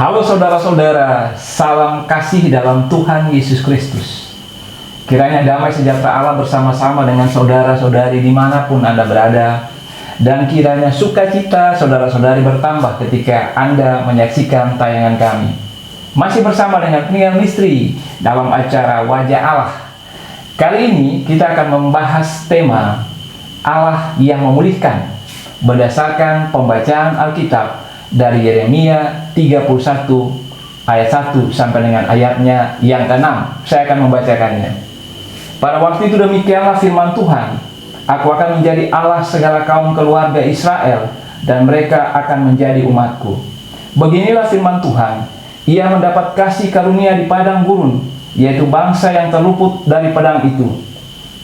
Halo saudara-saudara, salam kasih dalam Tuhan Yesus Kristus. Kiranya damai sejahtera Allah bersama-sama dengan saudara-saudari dimanapun Anda berada. Dan kiranya sukacita saudara-saudari bertambah ketika Anda menyaksikan tayangan kami. Masih bersama dengan penyiar misteri dalam acara Wajah Allah. Kali ini kita akan membahas tema Allah yang memulihkan berdasarkan pembacaan Alkitab dari Yeremia 31 ayat 1 sampai dengan ayatnya yang ke-6. Saya akan membacakannya. Pada waktu itu demikianlah firman Tuhan, Aku akan menjadi Allah segala kaum keluarga Israel, dan mereka akan menjadi umatku. Beginilah firman Tuhan, Ia mendapat kasih karunia di padang gurun, yaitu bangsa yang terluput dari padang itu.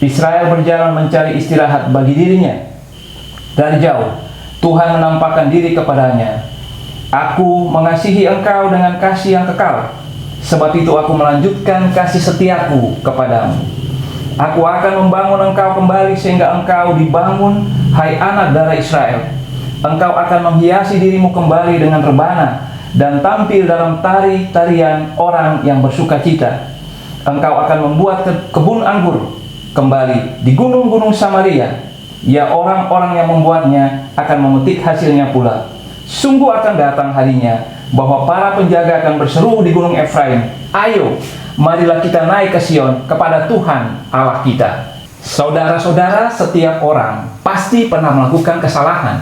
Israel berjalan mencari istirahat bagi dirinya. Dari jauh, Tuhan menampakkan diri kepadanya. Aku mengasihi engkau dengan kasih yang kekal, sebab itu aku melanjutkan kasih setiaku kepadamu. Aku akan membangun engkau kembali sehingga engkau dibangun, hai anak darah Israel. Engkau akan menghiasi dirimu kembali dengan rebana dan tampil dalam tari-tarian orang yang bersuka cita. Engkau akan membuat kebun anggur kembali di gunung-gunung Samaria. Ya, orang-orang yang membuatnya akan memetik hasilnya pula. Sungguh akan datang harinya bahwa para penjaga akan berseru di gunung Efraim, Ayo, marilah kita naik ke Sion kepada Tuhan Allah kita. Saudara-saudara, setiap orang pasti pernah melakukan kesalahan.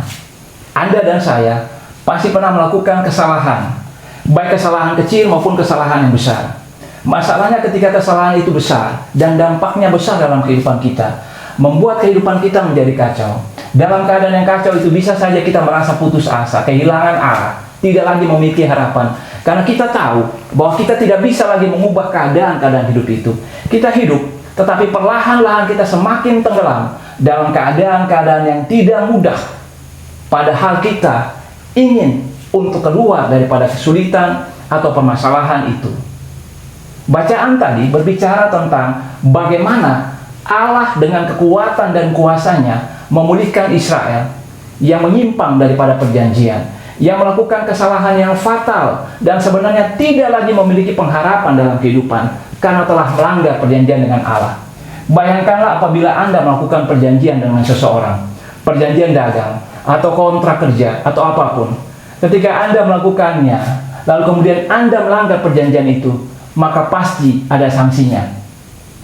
Anda dan saya pasti pernah melakukan kesalahan, baik kesalahan kecil maupun kesalahan yang besar. Masalahnya ketika kesalahan itu besar dan dampaknya besar dalam kehidupan kita, membuat kehidupan kita menjadi kacau. Dalam keadaan yang kacau itu bisa saja kita merasa putus asa, kehilangan arah, tidak lagi memiliki harapan. Karena kita tahu bahwa kita tidak bisa lagi mengubah keadaan-keadaan hidup itu. Kita hidup, tetapi perlahan-lahan kita semakin tenggelam dalam keadaan-keadaan yang tidak mudah. Padahal kita ingin untuk keluar daripada kesulitan atau permasalahan itu. Bacaan tadi berbicara tentang bagaimana Allah dengan kekuatan dan kuasanya memulihkan Israel yang menyimpang daripada perjanjian, yang melakukan kesalahan yang fatal dan sebenarnya tidak lagi memiliki pengharapan dalam kehidupan karena telah melanggar perjanjian dengan Allah. Bayangkanlah apabila Anda melakukan perjanjian dengan seseorang, perjanjian dagang atau kontrak kerja atau apapun. Ketika Anda melakukannya, lalu kemudian Anda melanggar perjanjian itu, maka pasti ada sanksinya.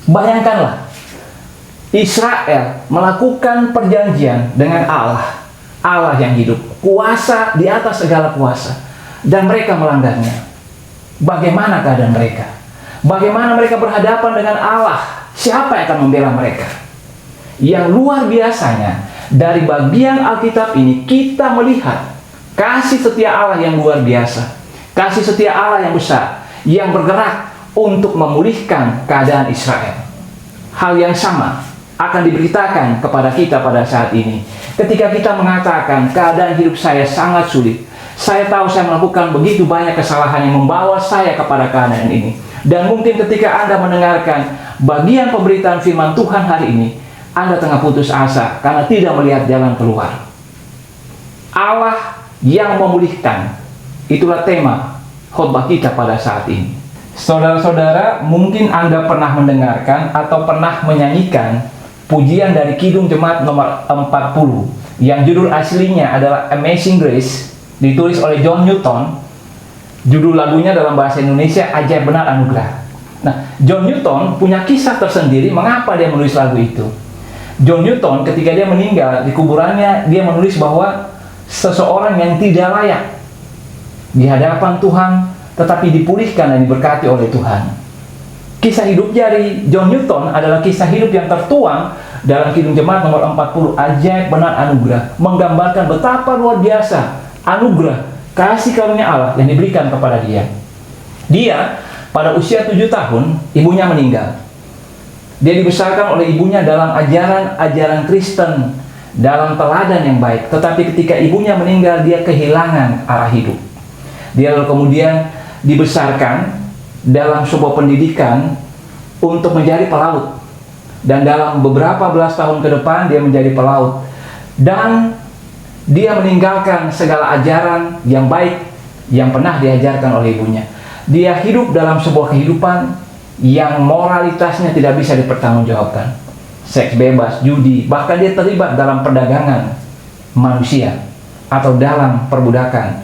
Bayangkanlah, Israel melakukan perjanjian dengan Allah, Allah yang hidup, kuasa di atas segala kuasa, dan mereka melanggarnya. Bagaimana keadaan mereka? Bagaimana mereka berhadapan dengan Allah? Siapa yang akan membela mereka? Yang luar biasanya, dari bagian Alkitab ini kita melihat kasih setia Allah yang luar biasa, kasih setia Allah yang besar, yang bergerak untuk memulihkan keadaan Israel. Hal yang sama akan diberitakan kepada kita pada saat ini. Ketika kita mengatakan keadaan hidup saya sangat sulit, saya tahu saya melakukan begitu banyak kesalahan yang membawa saya kepada keadaan ini. Dan mungkin ketika Anda mendengarkan bagian pemberitaan firman Tuhan hari ini, Anda tengah putus asa karena tidak melihat jalan keluar. Allah yang memulihkan, itulah tema khotbah kita pada saat ini. Saudara-saudara, mungkin Anda pernah mendengarkan atau pernah menyanyikan pujian dari Kidung Jemaat nomor 40 yang judul aslinya adalah Amazing Grace, ditulis oleh John Newton. Judul lagunya dalam bahasa Indonesia Ajaib Benar Anugerah. Nah, John Newton punya kisah tersendiri mengapa dia menulis lagu itu. John Newton ketika dia meninggal di kuburannya, dia menulis bahwa seseorang yang tidak layak di hadapan Tuhan tetapi dipulihkan dan diberkati oleh Tuhan. Kisah hidup dari John Newton adalah kisah hidup yang tertuang dalam Kidung Jemaat nomor 40, Ajaib Benar Anugerah, menggambarkan betapa luar biasa anugerah kasih karunia Allah yang diberikan kepada dia. Dia pada usia 7 tahun, ibunya meninggal. Dia dibesarkan oleh ibunya dalam ajaran Kristen, dalam teladan yang baik. Tetapi ketika ibunya meninggal, dia kehilangan arah hidup. Dia lalu kemudian dibesarkan dalam sebuah pendidikan untuk menjadi pelaut. Dan dalam beberapa belas tahun ke depan dia menjadi pelaut. Dan dia meninggalkan segala ajaran yang baik yang pernah diajarkan oleh ibunya. Dia hidup dalam sebuah kehidupan yang moralitasnya tidak bisa dipertanggungjawabkan. Seks bebas, judi, bahkan dia terlibat dalam perdagangan manusia atau dalam perbudakan.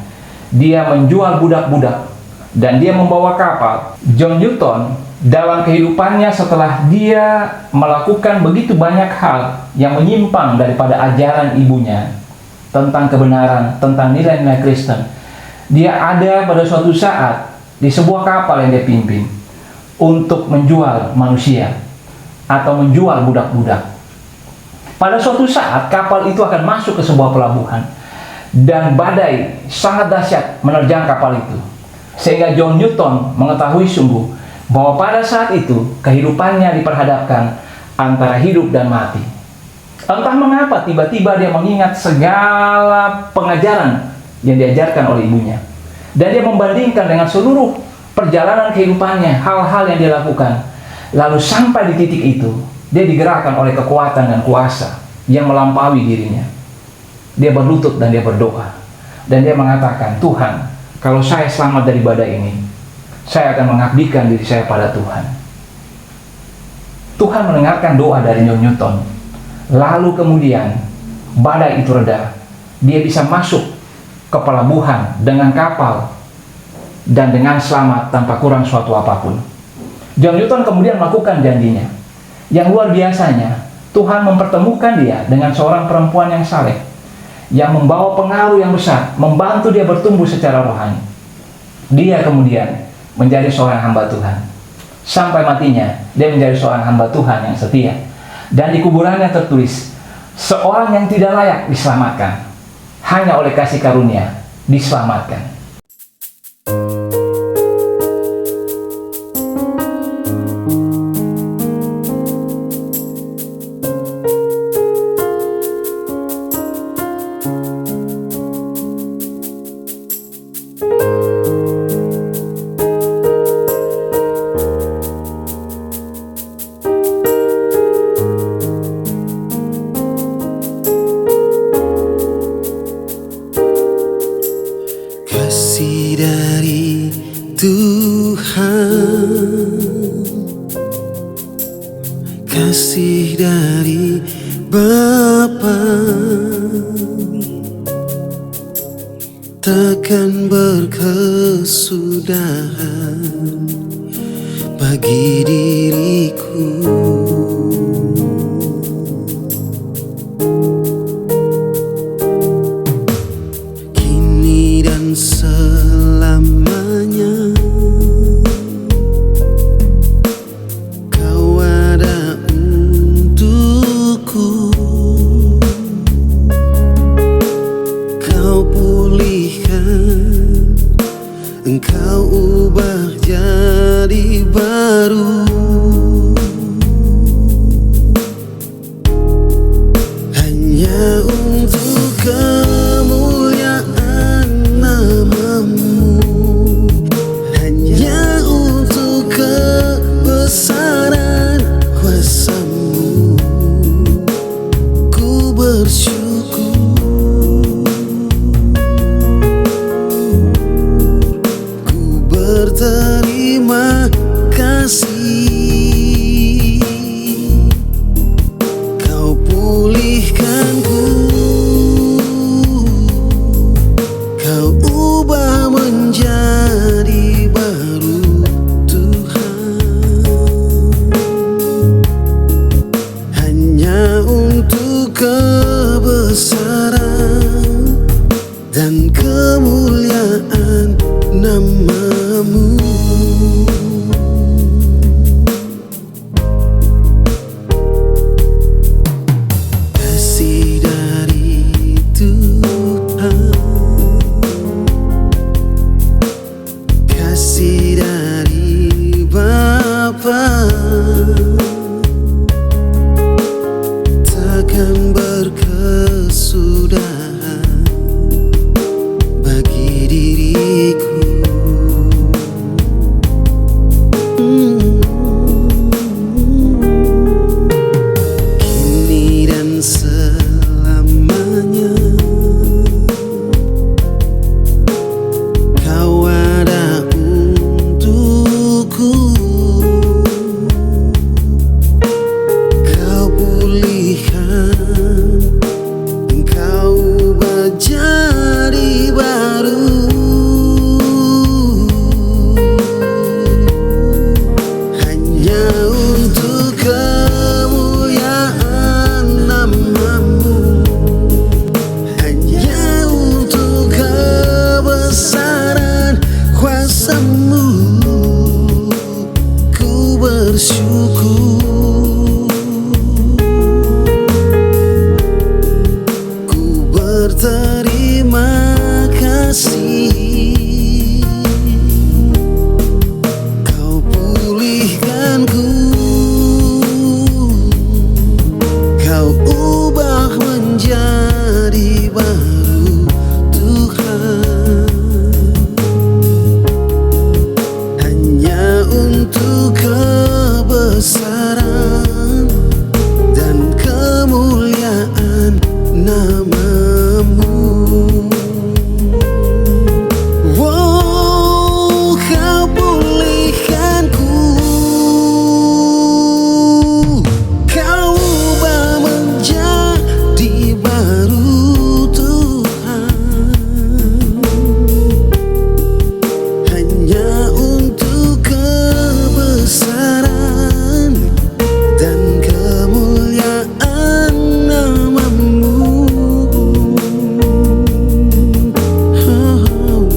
Dia menjual budak-budak dan dia membawa kapal. John Newton dalam kehidupannya setelah dia melakukan begitu banyak hal yang menyimpang daripada ajaran ibunya tentang kebenaran, tentang nilai-nilai Kristen, dia ada pada suatu saat di sebuah kapal yang dia pimpin untuk menjual manusia atau menjual budak-budak. Pada suatu saat kapal itu akan masuk ke sebuah pelabuhan dan badai sangat dahsyat menerjang kapal itu, sehingga John Newton mengetahui sungguh bahwa pada saat itu kehidupannya diperhadapkan antara hidup dan mati. Entah mengapa tiba-tiba dia mengingat segala pengajaran yang diajarkan oleh ibunya, dan dia membandingkan dengan seluruh perjalanan kehidupannya, hal-hal yang dia lakukan. Lalu sampai di titik itu, dia digerakkan oleh kekuatan dan kuasa yang melampaui dirinya. Dia berlutut dan dia berdoa, dan dia mengatakan, Tuhan, kalau saya selamat dari badai ini, saya akan mengabdikan diri saya pada Tuhan. Tuhan mendengarkan doa dari John Newton. Lalu kemudian badai itu reda, dia bisa masuk ke pelabuhan dengan kapal dan dengan selamat tanpa kurang suatu apapun. John Newton kemudian melakukan janjinya yang luar biasanya. Tuhan mempertemukan dia dengan seorang perempuan yang saleh, yang membawa pengaruh yang besar, membantu dia bertumbuh secara rohani. Dia kemudian menjadi seorang hamba Tuhan. Sampai matinya, dia menjadi seorang hamba Tuhan yang setia. Dan di kuburannya tertulis, seorang yang tidak layak diselamatkan, hanya oleh kasih karunia diselamatkan. Kasih dari Tuhan, kasih dari Bapa, takkan berkesudahan bagi diriku. Kini dan selamanya Kau ada untukku. Kau pulihkan, Engkau ubah jadi baru. Hanya untuk kemuliaan nama-Mu, hanya untuk kebesaran kuasa-Mu, ku bersyukur, ku berterima kasih. Kau pulihkanku, Kau ubah menjadi baru, Tuhan. Hanya untuk kebesaran dan kemuliaan nama-Mu. Kasih dari Tuhan, kasih dari Bapa, takkan berkesudahan bagi diriku. Kini dan selamanya berterima kasih. Kau pulihkanku, kau ubah menjadi baru, Tuhan. Hanya untuk kebesaran dan kemuliaan nama-Mu. Oh, kau pulihkanku, kau ubah menjadi baru, Tuhan. Hanya untuk kebesaran dan kemuliaan nama-Mu. Oh,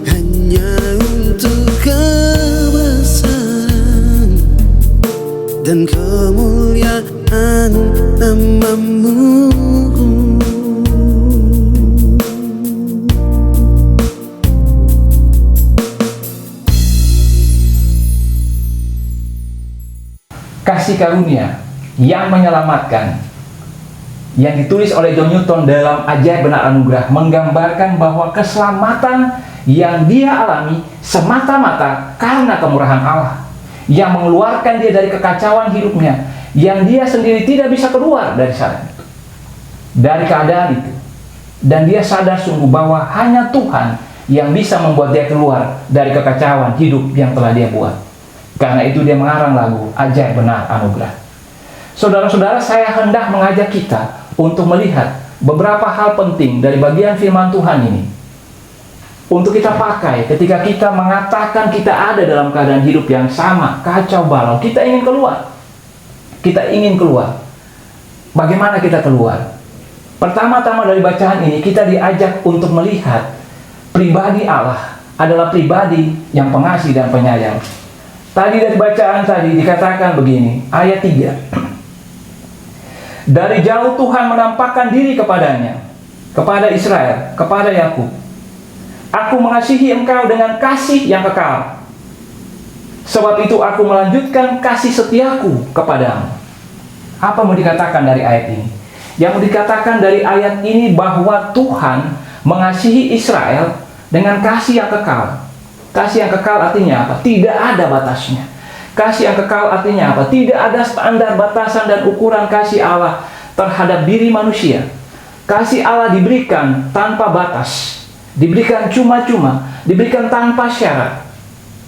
hanya untuk kebesaran dan kemuliaan nama-Mu. Kasih karunia yang menyelamatkan yang ditulis oleh John Newton dalam Ajaib Benar Anugerah menggambarkan bahwa keselamatan yang dia alami semata-mata karena kemurahan Allah yang mengeluarkan dia dari kekacauan hidupnya, yang dia sendiri tidak bisa keluar dari sana, dari keadaan itu. Dan dia sadar sungguh bahwa hanya Tuhan yang bisa membuat dia keluar dari kekacauan hidup yang telah dia buat. Karena itu dia mengarang lagu Ajaib Benar Anugerah. Saudara-saudara, saya hendak mengajak kita untuk melihat beberapa hal penting dari bagian firman Tuhan ini, untuk kita pakai ketika kita mengatakan kita ada dalam keadaan hidup yang sama, kacau balau. Kita ingin keluar. Kita ingin keluar. Bagaimana kita keluar? Pertama-tama dari bacaan ini kita diajak untuk melihat pribadi Allah adalah pribadi yang pengasih dan penyayang. Tadi dari bacaan tadi dikatakan begini, ayat 3. Dari jauh Tuhan menampakkan diri kepadanya, kepada Israel, kepada Yakub. Aku mengasihi engkau dengan kasih yang kekal. Sebab itu aku melanjutkan kasih setiaku kepadamu. Apa mau dikatakan dari ayat ini? Yang mau dikatakan dari ayat ini bahwa Tuhan mengasihi Israel dengan kasih yang kekal. Kasih yang kekal artinya apa? Tidak ada batasnya. Kasih yang kekal artinya apa? Tidak ada standar, batasan, dan ukuran kasih Allah terhadap diri manusia. Kasih Allah diberikan tanpa batas, diberikan cuma-cuma, diberikan tanpa syarat.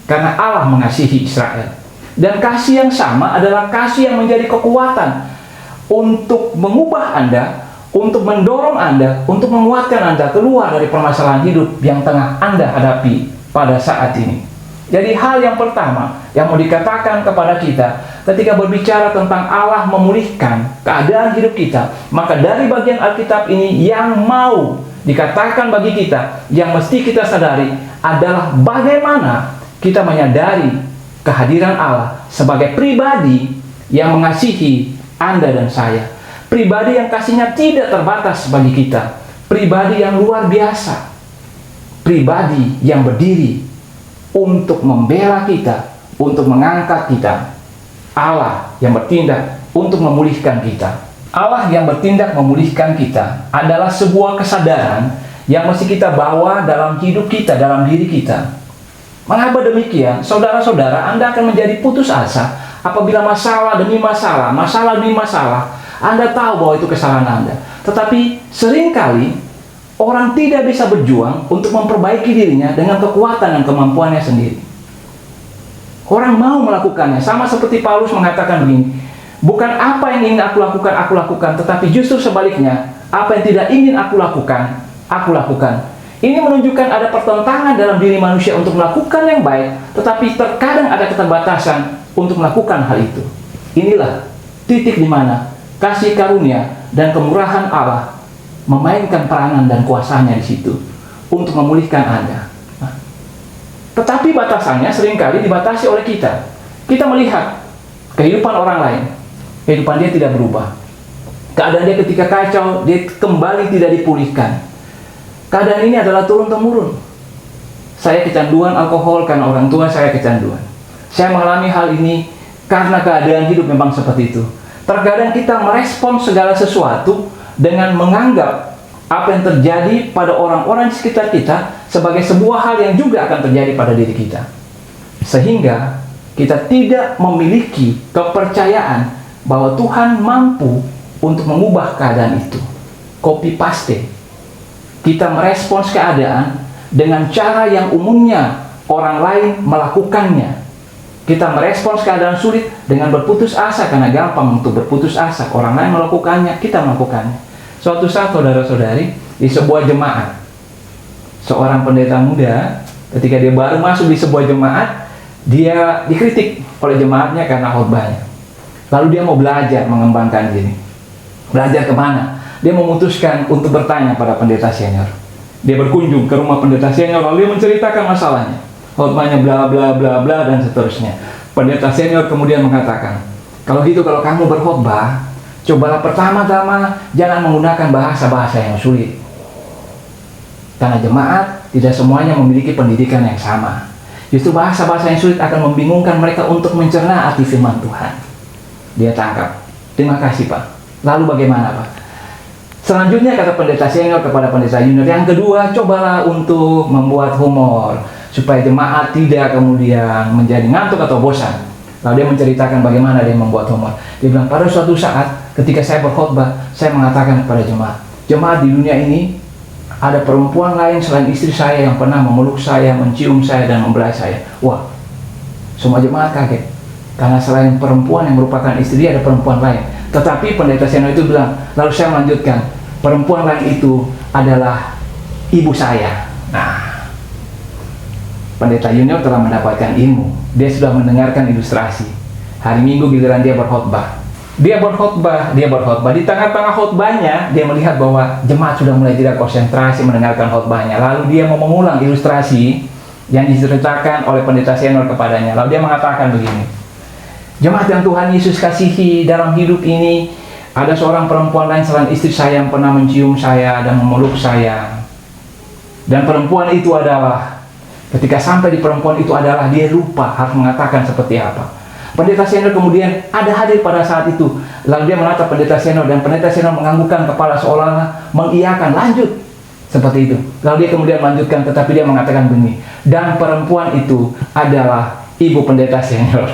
Karena Allah mengasihi Israel. Dan kasih yang sama adalah kasih yang menjadi kekuatan untuk mengubah Anda, untuk mendorong Anda, untuk menguatkan Anda keluar dari permasalahan hidup yang tengah Anda hadapi pada saat ini. Jadi hal yang pertama yang mau dikatakan kepada kita ketika berbicara tentang Allah memulihkan keadaan hidup kita, maka dari bagian Alkitab ini yang mau dikatakan bagi kita, yang mesti kita sadari adalah bagaimana kita menyadari kehadiran Allah sebagai pribadi yang mengasihi Anda dan saya. Pribadi yang kasihnya tidak terbatas bagi kita. Pribadi yang luar biasa. Pribadi yang berdiri untuk membela kita, untuk mengangkat kita. Allah yang bertindak untuk memulihkan kita. Allah yang bertindak memulihkan kita adalah sebuah kesadaran yang mesti kita bawa dalam hidup kita, dalam diri kita. Mengapa demikian? Saudara-saudara, Anda akan menjadi putus asa apabila masalah demi masalah, masalah demi masalah, Anda tahu bahwa itu kesalahan Anda. Tetapi seringkali orang tidak bisa berjuang untuk memperbaiki dirinya dengan kekuatan dan kemampuannya sendiri. Orang mau melakukannya, sama seperti Paulus mengatakan begini, bukan apa yang ingin aku lakukan, tetapi justru sebaliknya, apa yang tidak ingin aku lakukan, aku lakukan. Ini menunjukkan ada pertentangan dalam diri manusia untuk melakukan yang baik, tetapi terkadang ada keterbatasan untuk melakukan hal itu. Inilah titik di mana kasih karunia dan kemurahan Allah memainkan peranan dan kuasanya di situ untuk memulihkan Anda. Nah, tetapi batasannya seringkali dibatasi oleh kita. Kita melihat kehidupan orang lain, kehidupan dia tidak berubah. Keadaan dia ketika kacau, dia kembali tidak dipulihkan. Keadaan ini adalah turun-temurun. Saya kecanduan alkohol karena orang tua saya kecanduan. Saya mengalami hal ini karena keadaan hidup memang seperti itu. Terkadang kita merespon segala sesuatu dengan menganggap apa yang terjadi pada orang-orang di sekitar kita sebagai sebuah hal yang juga akan terjadi pada diri kita. Sehingga kita tidak memiliki kepercayaan bahwa Tuhan mampu untuk mengubah keadaan itu. Copy paste. Kita merespons keadaan dengan cara yang umumnya orang lain melakukannya. Kita merespons keadaan sulit dengan berputus asa karena gampang untuk berputus asa. Orang lain melakukannya, kita melakukannya. Suatu saat saudara-saudari, di sebuah jemaat, seorang pendeta muda, ketika dia baru masuk di sebuah jemaat, dia dikritik oleh jemaatnya karena khotbahnya. Lalu dia mau belajar mengembangkan diri. Belajar kemana? Dia memutuskan untuk bertanya pada pendeta senior. Dia berkunjung ke rumah pendeta senior, lalu dia menceritakan masalahnya. Khotbahnya bla bla bla bla dan seterusnya. Pendeta senior kemudian mengatakan, kalau gitu kalau kamu berkhotbah, cobalah pertama-tama jangan menggunakan bahasa-bahasa yang sulit. Karena jemaat tidak semuanya memiliki pendidikan yang sama. Justru bahasa-bahasa yang sulit akan membingungkan mereka untuk mencerna arti firman Tuhan. Dia tangkap. Terima kasih Pak. Lalu bagaimana Pak? Selanjutnya kata pendeta senior kepada pendeta junior, yang kedua cobalah untuk membuat humor supaya jemaat tidak kemudian menjadi ngantuk atau bosan. Lalu dia menceritakan bagaimana dia membuat humor. Dia bilang, pada suatu saat ketika saya berkhotbah, saya mengatakan kepada jemaat di dunia ini ada perempuan lain selain istri saya yang pernah memeluk saya, mencium saya dan membelai saya. Wah, semua jemaat kaget. Karena selain perempuan yang merupakan istri dia, ada perempuan lain. Tetapi pendeta senior itu bilang, lalu saya melanjutkan, perempuan lain itu adalah ibu saya. Nah, pendeta junior telah mendapatkan ilmu. Dia sudah mendengarkan ilustrasi. Hari Minggu giliran dia berkhotbah. Dia berkhotbah. Di tengah-tengah khotbahnya, dia melihat bahwa jemaat sudah mulai tidak konsentrasi mendengarkan khotbahnya. Lalu dia mau mengulang ilustrasi yang diceritakan oleh pendeta senior kepadanya. Lalu dia mengatakan begini, jemaat yang Tuhan Yesus kasihi, dalam hidup ini ada seorang perempuan lain selain istri saya yang pernah mencium saya dan memeluk saya. Dan perempuan itu adalah, ketika sampai di perempuan itu adalah, dia lupa harus mengatakan seperti apa. Pendeta senior kemudian ada hadir pada saat itu. Lalu dia menatap pendeta senior, dan pendeta senior menganggukkan kepala seolah-olah mengiyakan, lanjut. Seperti itu. Lalu dia kemudian melanjutkan, tetapi dia mengatakan begini, dan perempuan itu adalah ibu pendeta senior.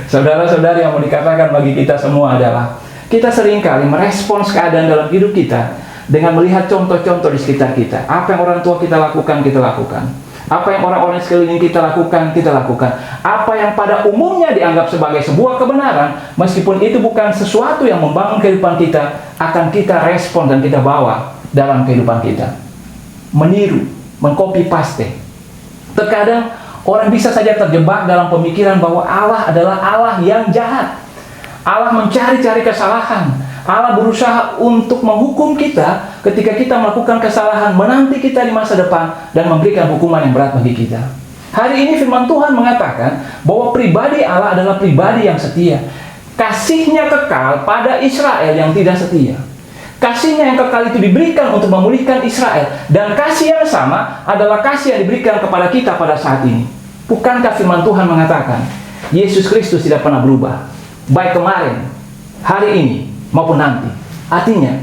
Saudara-saudari yang mau dikatakan bagi kita semua adalah, kita seringkali merespons keadaan dalam hidup kita dengan melihat contoh-contoh di sekitar kita. Apa yang orang tua kita lakukan, kita lakukan. Apa yang orang-orang sekeliling kita lakukan, kita lakukan. Apa yang pada umumnya dianggap sebagai sebuah kebenaran, meskipun itu bukan sesuatu yang membangun kehidupan kita, akan kita respon dan kita bawa dalam kehidupan kita. Meniru, mengcopy paste. Terkadang orang bisa saja terjebak dalam pemikiran bahwa Allah adalah Allah yang jahat. Allah mencari-cari kesalahan. Allah berusaha untuk menghukum kita ketika kita melakukan kesalahan, menanti kita di masa depan dan memberikan hukuman yang berat bagi kita. Hari ini firman Tuhan mengatakan bahwa pribadi Allah adalah pribadi yang setia. Kasihnya kekal pada Israel yang tidak setia. Kasihnya yang kekal itu diberikan untuk memulihkan Israel. Dan kasih yang sama adalah kasih yang diberikan kepada kita pada saat ini. Bukankah firman Tuhan mengatakan Yesus Kristus tidak pernah berubah, baik kemarin, hari ini, maupun nanti. Artinya,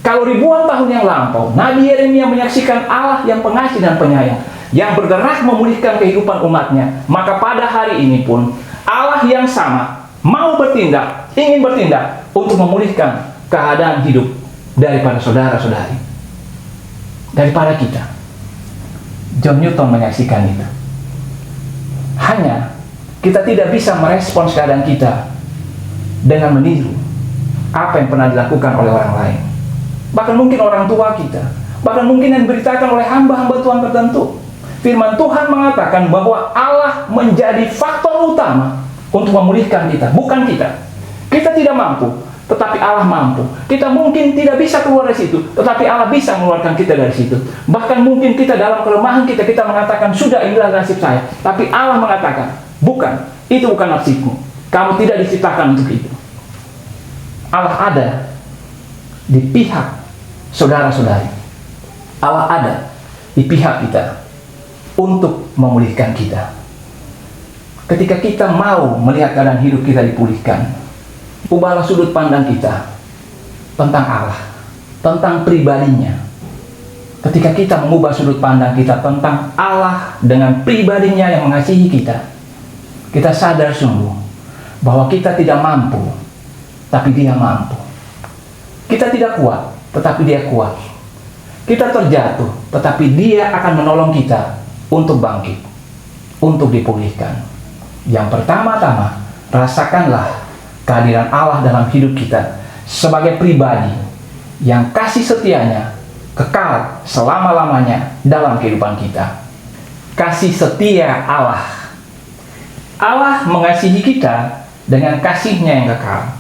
kalau ribuan tahun yang lampau Nabi Yeremia menyaksikan Allah yang pengasih dan penyayang, yang bergerak memulihkan kehidupan umatnya, maka pada hari ini pun Allah yang sama mau bertindak, ingin bertindak untuk memulihkan keadaan hidup daripada saudara-saudari, daripada kita. John Newton menyaksikan itu. Hanya kita tidak bisa merespons keadaan kita dengan meniru apa yang pernah dilakukan oleh orang lain. Bahkan mungkin orang tua kita, bahkan mungkin yang diberitakan oleh hamba-hamba Tuhan tertentu. Firman Tuhan mengatakan bahwa Allah menjadi faktor utama untuk memulihkan kita, bukan kita. Kita tidak mampu, tetapi Allah mampu. Kita mungkin tidak bisa keluar dari situ, tetapi Allah bisa mengeluarkan kita dari situ. Bahkan mungkin kita dalam kelemahan kita mengatakan, sudah, inilah nasib saya. Tapi Allah mengatakan, bukan, itu bukan nasibmu. Kamu tidak diciptakan untuk itu. Allah ada di pihak saudara-saudari. Allah ada di pihak kita untuk memulihkan kita. Ketika kita mau melihat keadaan hidup kita dipulihkan, ubahlah sudut pandang kita tentang Allah, tentang pribadinya. Ketika kita mengubah sudut pandang kita tentang Allah dengan pribadinya yang mengasihi kita, kita sadar sungguh bahwa kita tidak mampu, tapi Dia mampu. Kita tidak kuat, tetapi Dia kuat. Kita terjatuh, tetapi Dia akan menolong kita untuk bangkit, untuk dipulihkan. Yang pertama-tama, rasakanlah kehadiran Allah dalam hidup kita sebagai pribadi yang kasih setianya kekal selama-lamanya dalam kehidupan kita. Kasih setia Allah. Allah mengasihi kita dengan kasih-Nya yang kekal.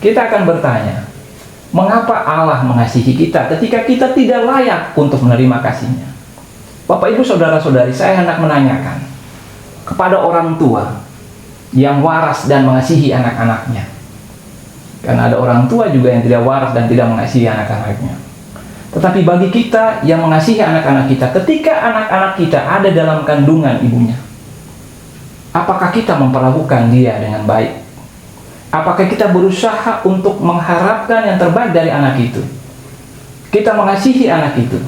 Kita akan bertanya, mengapa Allah mengasihi kita ketika kita tidak layak untuk menerima kasih-Nya? Bapak, Ibu, Saudara-saudari, saya hendak menanyakan kepada orang tua yang waras dan mengasihi anak-anaknya. Karena ada orang tua juga yang tidak waras dan tidak mengasihi anak-anaknya. Tetapi bagi kita yang mengasihi anak-anak kita, ketika anak-anak kita ada dalam kandungan ibunya, apakah kita memperlakukan dia dengan baik? Apakah kita berusaha untuk mengharapkan yang terbaik dari anak itu? Kita mengasihi anak itu.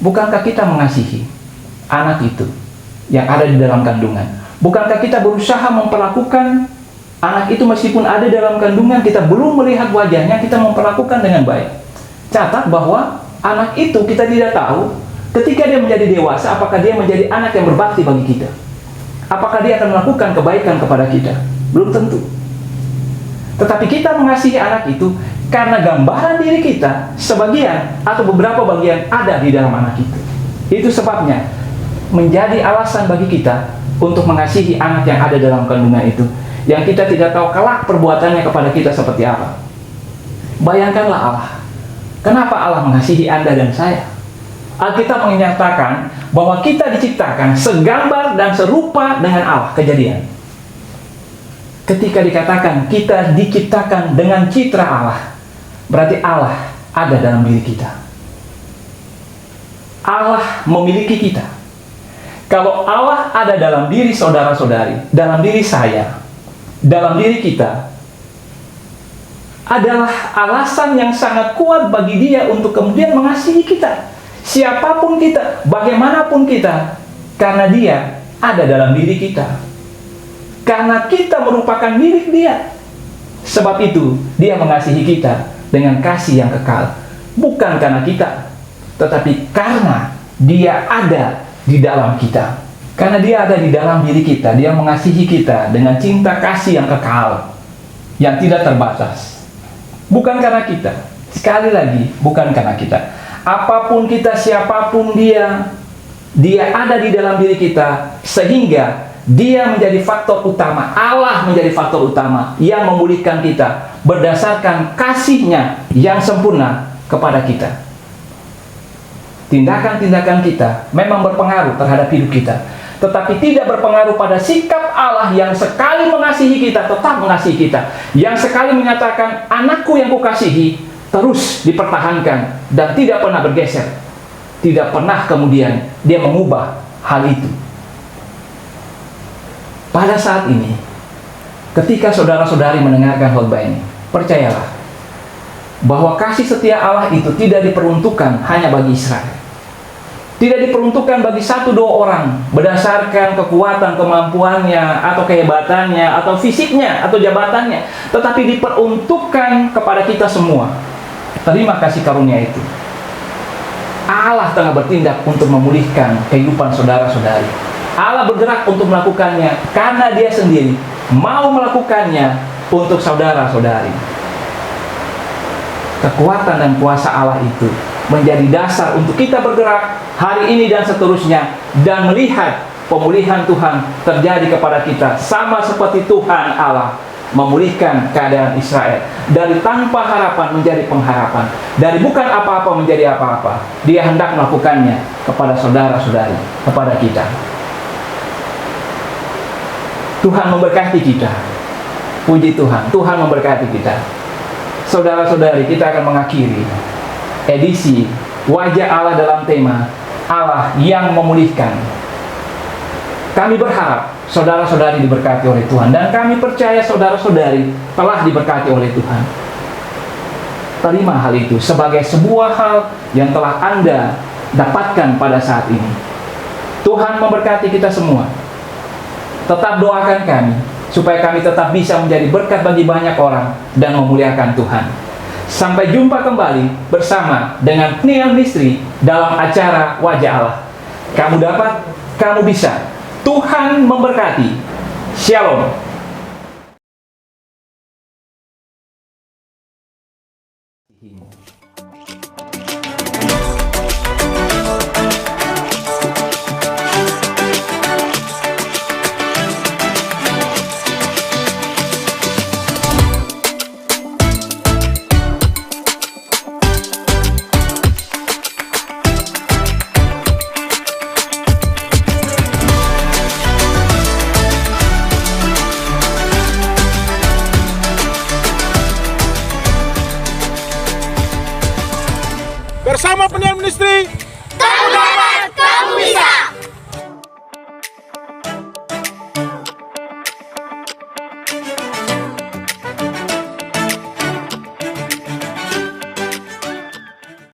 Bukankah kita mengasihi anak itu yang ada di dalam kandungan? Bukankah kita berusaha memperlakukan anak itu meskipun ada dalam kandungan, kita belum melihat wajahnya, kita memperlakukan dengan baik? Catat bahwa anak itu kita tidak tahu ketika dia menjadi dewasa, apakah dia menjadi anak yang berbakti bagi kita? Apakah dia akan melakukan kebaikan kepada kita? Belum tentu. Tetapi kita mengasihi anak itu karena gambaran diri kita, sebagian atau beberapa bagian ada di dalam anak itu. Itu sebabnya menjadi alasan bagi kita untuk mengasihi anak yang ada dalam kandungan itu, yang kita tidak tahu kelak perbuatannya kepada kita seperti apa. Bayangkanlah Allah. Kenapa Allah mengasihi Anda dan saya? Alkitab menyatakan bahwa kita diciptakan segambar dan serupa dengan Allah. Kejadian. Ketika dikatakan kita diciptakan dengan citra Allah, berarti Allah ada dalam diri kita. Allah memiliki kita. Kalau Allah ada dalam diri saudara-saudari, dalam diri saya, dalam diri kita, adalah alasan yang sangat kuat bagi Dia untuk kemudian mengasihi kita. Siapapun kita, bagaimanapun kita, karena Dia ada dalam diri kita. Karena kita merupakan milik Dia. Sebab itu, Dia mengasihi kita dengan kasih yang kekal. Bukan karena kita, tetapi karena Dia ada di dalam kita. Karena Dia ada di dalam diri kita, Dia mengasihi kita dengan cinta kasih yang kekal, yang tidak terbatas. Bukan karena kita. Sekali lagi, bukan karena kita. Apapun kita, siapapun Dia, Dia ada di dalam diri kita, sehingga Dia menjadi faktor utama, Allah menjadi faktor utama yang memulihkan kita berdasarkan kasih-Nya yang sempurna kepada kita. Tindakan-tindakan kita memang berpengaruh terhadap hidup kita, tetapi tidak berpengaruh pada sikap Allah yang sekali mengasihi kita, tetap mengasihi kita, yang sekali menyatakan, anakku yang kukasihi, terus dipertahankan dan tidak pernah bergeser. Tidak pernah kemudian Dia mengubah hal itu. Pada saat ini, ketika saudara-saudari mendengarkan khotbah ini, percayalah bahwa kasih setia Allah itu tidak diperuntukkan hanya bagi Israel. Tidak diperuntukkan bagi 1-2 orang berdasarkan kekuatan, kemampuannya, atau kehebatannya, atau fisiknya, atau jabatannya, tetapi diperuntukkan kepada kita semua. Terima kasih karunia itu. Allah tengah bertindak untuk memulihkan kehidupan saudara-saudari. Allah bergerak untuk melakukannya karena Dia sendiri mau melakukannya untuk saudara-saudari. Kekuatan dan kuasa Allah itu menjadi dasar untuk kita bergerak hari ini dan seterusnya, dan melihat pemulihan Tuhan terjadi kepada kita, sama seperti Tuhan Allah memulihkan keadaan Israel dari tanpa harapan menjadi pengharapan, dari bukan apa-apa menjadi apa-apa. Dia hendak melakukannya kepada saudara-saudari, kepada kita. Tuhan memberkati kita. Puji Tuhan, Tuhan memberkati kita. saudara-saudari, kita akan mengakhiri edisi Wajah Allah dalam tema Allah yang memulihkan. Kami berharap saudara-saudari diberkati oleh Tuhan, dan kami percaya saudara-saudari telah diberkati oleh Tuhan. Terima hal itu sebagai sebuah hal yang telah Anda dapatkan pada saat ini. Tuhan memberkati kita semua. Tetap doakan kami supaya kami tetap bisa menjadi berkat bagi banyak orang dan memuliakan Tuhan. Sampai jumpa kembali bersama dengan Peniel Misteri dalam acara Wajah Allah. Kamu dapat, kamu bisa. Tuhan memberkati. Shalom. Bersama Peniel Ministry.